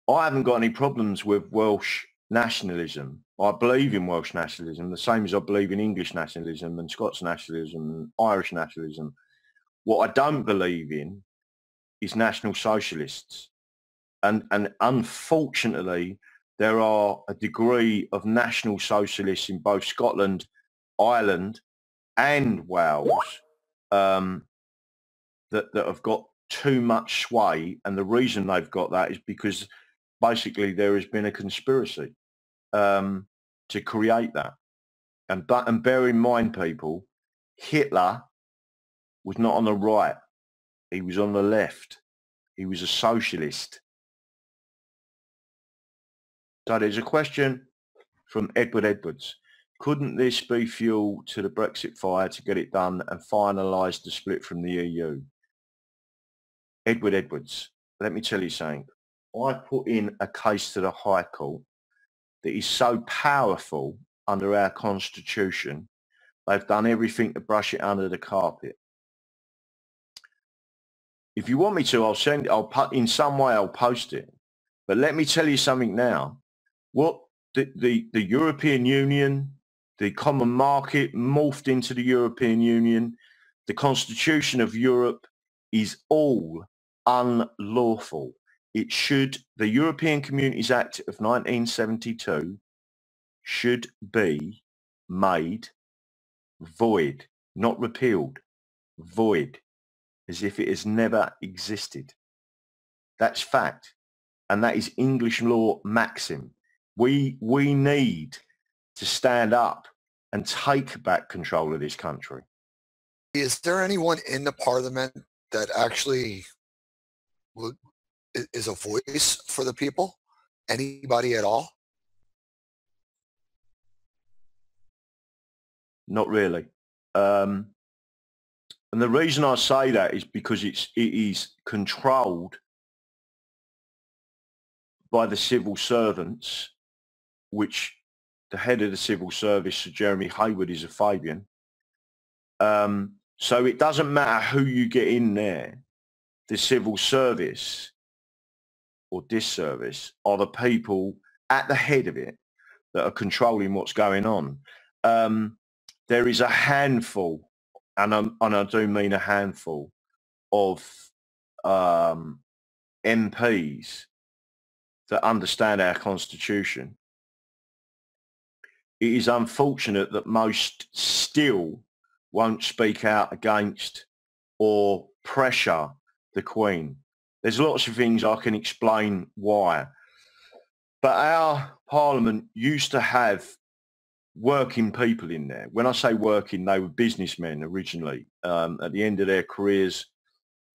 I haven't got any problems with Welsh nationalism. I believe in Welsh nationalism, the same as I believe in English nationalism and Scots nationalism and Irish nationalism. What I don't believe in is National Socialists. And unfortunately, there are a degree of National Socialists in both Scotland, Ireland and Wales. that have got too much sway, and the reason they've got that is because basically there has been a conspiracy to create that. And bear in mind, people, Hitler was not on the right. He was on the left. He was a socialist. So there's a question from Edward Edwards. Couldn't this be fuel to the Brexit fire to get it done and finalise the split from the EU? Edward Edwards, let me tell you something. I put in a case to the High Court that is so powerful under our Constitution, they've done everything to brush it under the carpet. If you want me to, in some way I'll post it. But let me tell you something now. What the European Union, the common market morphed into the European Union, the Constitution of Europe is all unlawful. The European Communities Act of 1972 should be made void, not repealed, void, as if it has never existed. That's fact. And that is English law maxim. We need to stand up and take back control of this country. Is there anyone in the parliament that actually is a voice for the people? Anybody at all? Not really. And the reason I say that is because it is controlled by the civil servants, which the head of the civil service, Sir Jeremy Hayward, is a Fabian. So it doesn't matter who you get in there. The civil service or disservice are the people at the head of it that are controlling what's going on. There is a handful, and I do mean a handful, of MPs that understand our Constitution. It is unfortunate that most still won't speak out against or pressure the Queen. There's lots of things I can explain why. But our Parliament used to have working people in there. When I say working, they were businessmen originally. At the end of their careers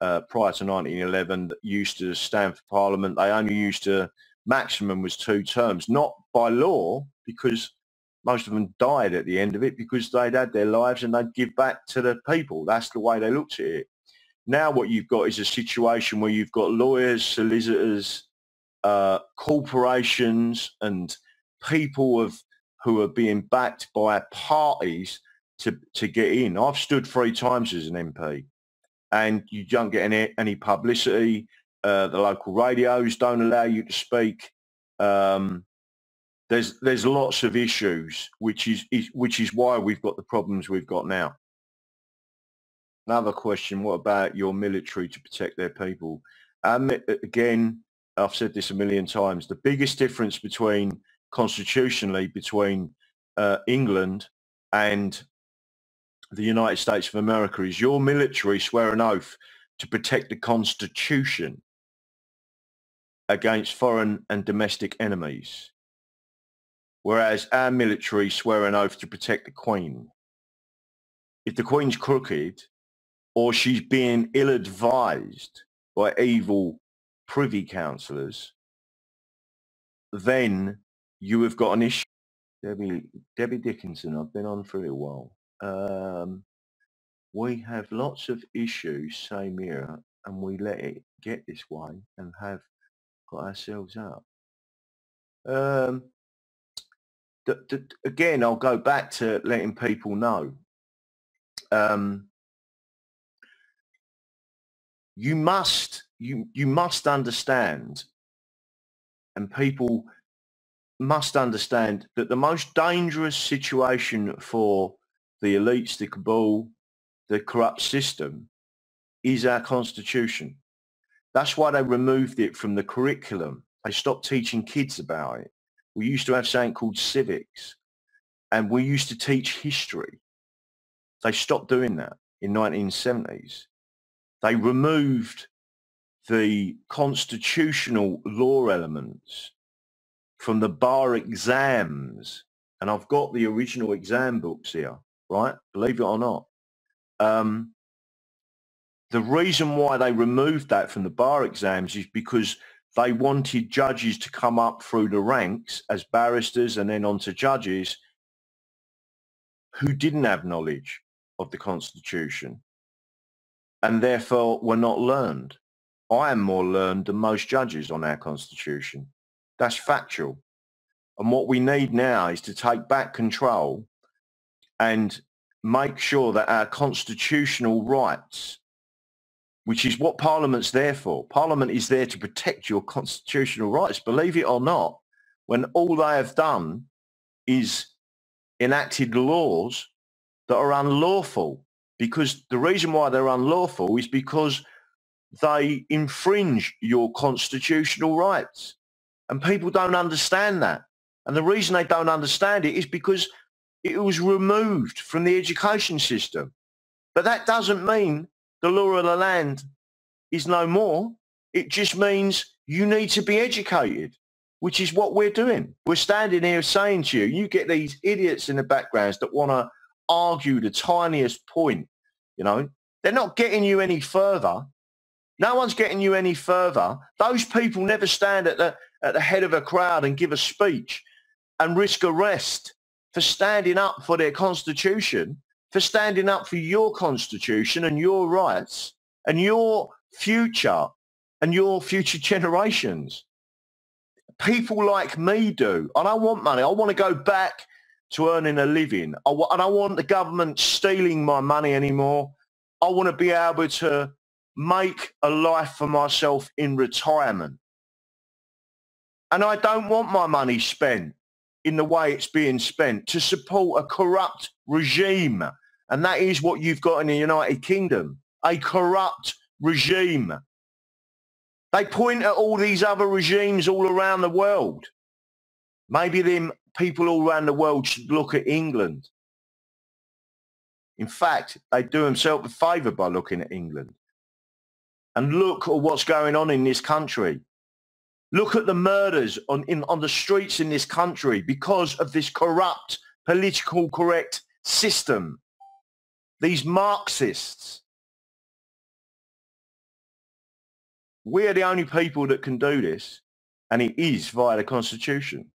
prior to 1911, that used to stand for Parliament. They only used to, maximum was 2 terms, not by law, because most of them died at the end of it because they'd had their lives and they'd give back to the people. That's the way they looked at it. Now what you've got is a situation where you've got lawyers, solicitors, corporations and people who are being backed by parties to get in. I've stood 3 times as an MP and you don't get any publicity. The local radios don't allow you to speak. There's lots of issues, which is why we've got the problems we've got now. Another question, what about your military to protect their people? Again, I've said this a million times, the biggest difference constitutionally between England and the United States of America is your military swear an oath to protect the Constitution against foreign and domestic enemies, whereas our military swear an oath to protect the Queen. If the Queen's crooked or she's being ill-advised by evil privy councillors, then you have got an issue. Debbie Dickinson, I've been on for a while. We have lots of issues, same here, and we let it get this way and have got ourselves up. Again, I'll go back to letting people know. You must understand, and people must understand, that the most dangerous situation for the elites, the cabal, the corrupt system is our Constitution. That's why they removed it from the curriculum. They stopped teaching kids about it. We used to have something called civics, and we used to teach history. They stopped doing that. in 1970s, they removed the constitutional law elements from the bar exams. And I've got the original exam books here, right? Believe it or not. The reason why they removed that from the bar exams is because they wanted judges to come up through the ranks as barristers and then on to judges who didn't have knowledge of the Constitution and therefore were not learned. I am more learned than most judges on our Constitution. That's factual. And what we need now is to take back control and make sure that our constitutional rights, which is what Parliament's there for. Parliament is there to protect your constitutional rights. Believe it or not, when all they have done is enacted laws that are unlawful, because the reason why they're unlawful is because they infringe your constitutional rights. And people don't understand that. And the reason they don't understand it is because it was removed from the education system. But that doesn't mean the law of the land is no more. It just means you need to be educated, which is what we're doing. We're standing here saying to you, you get these idiots in the backgrounds that want to argue the tiniest point, you know, they're not getting you any further. No one's getting you any further. Those people never stand at the head of a crowd and give a speech and risk arrest for standing up for their constitution, for standing up for your constitution and your rights and your future generations. People like me do. I don't want money. I want to go back to earning a living. I don't want the government stealing my money anymore. I want to be able to make a life for myself in retirement. And I don't want my money spent in the way it's being spent to support a corrupt regime. And that is what you've got in the United Kingdom, a corrupt regime. They point at all these other regimes all around the world. Maybe them people all around the world should look at England. In fact, they do themselves a favour by looking at England. And look at what's going on in this country. Look at the murders on the streets in this country because of this corrupt, political correct system. These Marxists. We're the only people that can do this, and it is via the Constitution.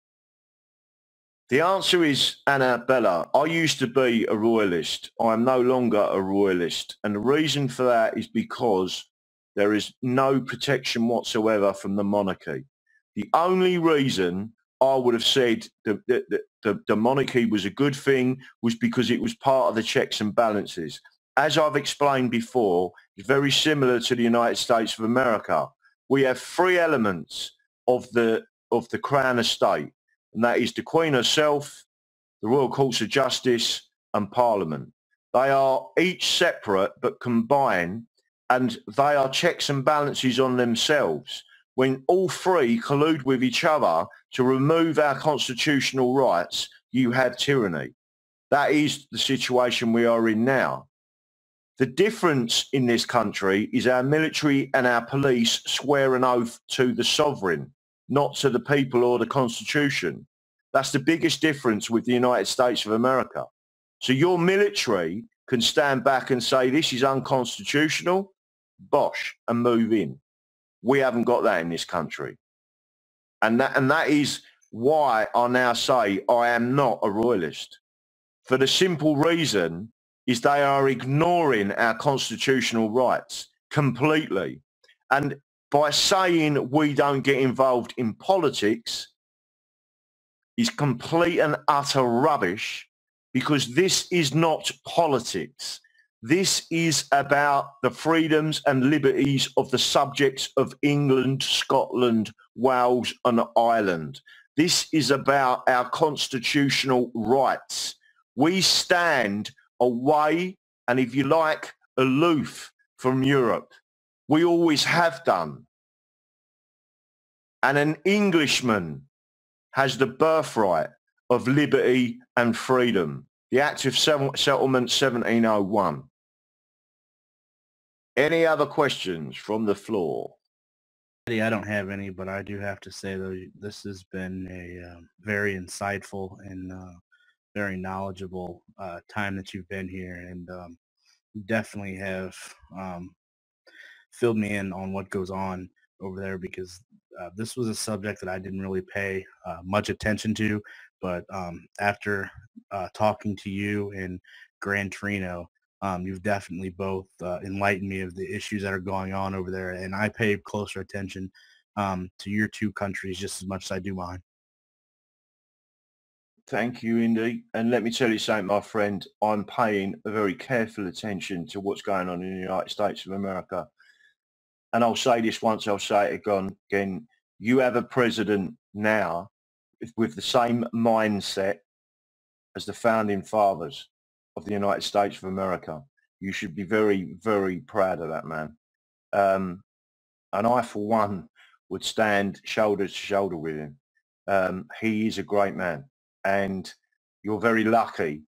The answer is, Annabella, I used to be a royalist. I am no longer a royalist. And the reason for that is because there is no protection whatsoever from the monarchy. The only reason I would have said the monarchy was a good thing was because it was part of the checks and balances. As I've explained before, it's very similar to the United States of America. We have three elements of the Crown estate, and that is the Queen herself, the Royal Courts of Justice, and Parliament. They are each separate but combined, and they are checks and balances on themselves. When all three collude with each other to remove our constitutional rights, you have tyranny. That is the situation we are in now. The difference in this country is our military and our police swear an oath to the sovereign, not to the people or the Constitution. That's the biggest difference with the United States of America. So your military can stand back and say, this is unconstitutional, bosh, and move in. We haven't got that in this country. And that is why I now say I am not a royalist. For the simple reason is they are ignoring our constitutional rights completely. And by saying we don't get involved in politics is complete and utter rubbish, because this is not politics. This is about the freedoms and liberties of the subjects of England, Scotland, Wales and Ireland. This is about our constitutional rights. We stand away and, if you like, aloof from Europe. We always have done. And an Englishman has the birthright of liberty and freedom. The Act of Settlement 1701. Any other questions from the floor? I don't have any, but I do have to say though, this has been a very insightful and very knowledgeable time that you've been here, and you definitely have filled me in on what goes on over there, because this was a subject that I didn't really pay much attention to, but after talking to you and Gran Torino, you've definitely both enlightened me of the issues that are going on over there, and I pay closer attention to your two countries just as much as I do mine. Thank you, Indy. And let me tell you something, my friend, I'm paying a very careful attention to what's going on in the United States of America. And I'll say this once, I'll say it again. You have a president now with the same mindset as the founding fathers of the United States of America. You should be very, very proud of that man. And I, for one, would stand shoulder to shoulder with him. He is a great man. And you're very lucky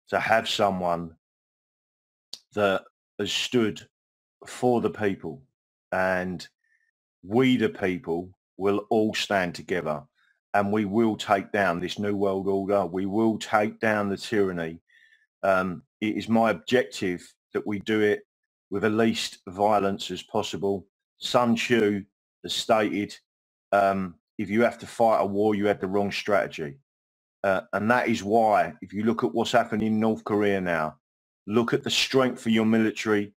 to have someone that has stood for the people, and we the people will all stand together, and we will take down this new world order. We will take down the tyranny. It is my objective that we do it with the least violence as possible. Sun Tzu has stated, if you have to fight a war, you had the wrong strategy. And that is why, if you look at what's happening in North Korea now, look at the strength of your military,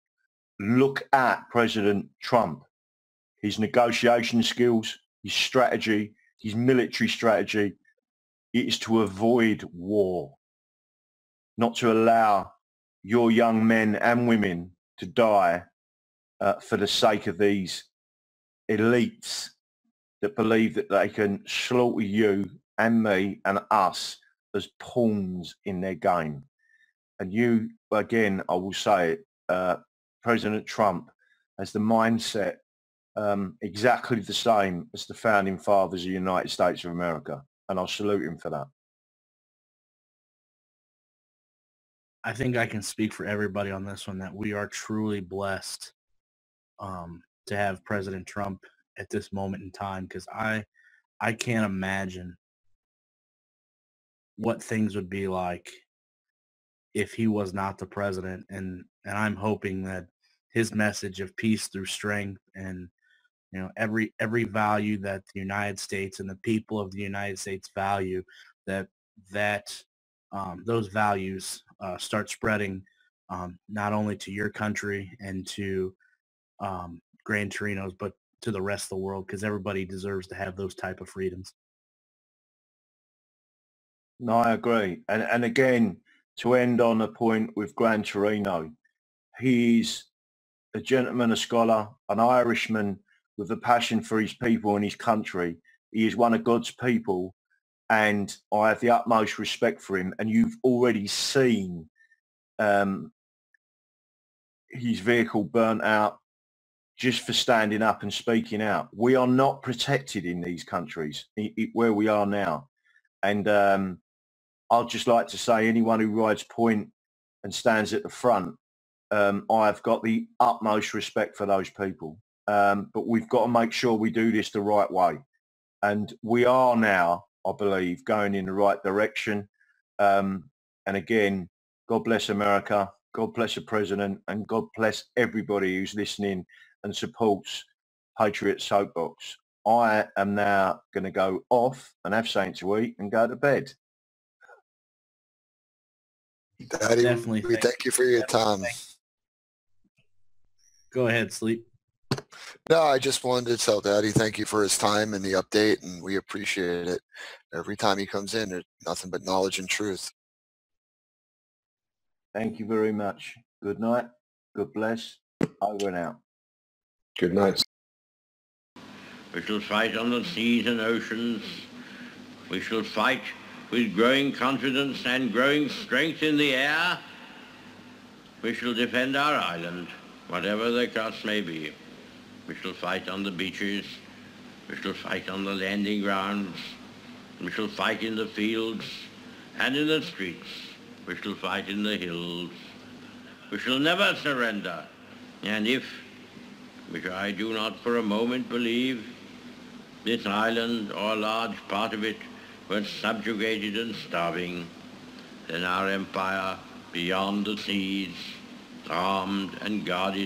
look at President Trump, his negotiation skills, his strategy, his military strategy. It is to avoid war, not to allow your young men and women to die for the sake of these elites that believe that they can slaughter you and me and us as pawns in their game. And you, again, I will say it, President Trump has the mindset exactly the same as the founding fathers of the United States of America. And I'll salute him for that. I think I can speak for everybody on this one that we are truly blessed to have President Trump at this moment in time, because I can't imagine what things would be like if he was not the president. And I'm hoping that his message of peace through strength, and every value that the United States and the people of the United States value, that those values start spreading not only to your country and to Gran Torino's, but to the rest of the world, because everybody deserves to have those type of freedoms. No, I agree. And again, to end on a point with Gran Torino, he's a gentleman, a scholar, an Irishman with a passion for his people and his country. He is one of God's people, and I have the utmost respect for him. And you've already seen his vehicle burnt out just for standing up and speaking out. We are not protected in these countries where we are now. And I'd just like to say, anyone who rides point and stands at the front, I've got the utmost respect for those people. But we've got to make sure we do this the right way. And we are now, I believe, going in the right direction. And again, God bless America, God bless the president, and God bless everybody who's listening and supports Patriot Soapbox. I am now going to go off and have something to eat and go to bed. Daddy, Definitely. we thank you for your time. Go ahead, Sleep. No, I just wanted to tell Daddy thank you for his time and the update, and we appreciate it. Every time he comes in, there's nothing but knowledge and truth. Thank you very much. Good night. God bless. Over and out. Good night. We shall fight on the seas and oceans. We shall fight with growing confidence and growing strength in the air. We shall defend our island, whatever the cost may be. We shall fight on the beaches. We shall fight on the landing grounds. We shall fight in the fields and in the streets. We shall fight in the hills. We shall never surrender. And if, which I do not for a moment believe, this island or a large part of it were subjugated and starving, then our empire beyond the seas, armed and guarded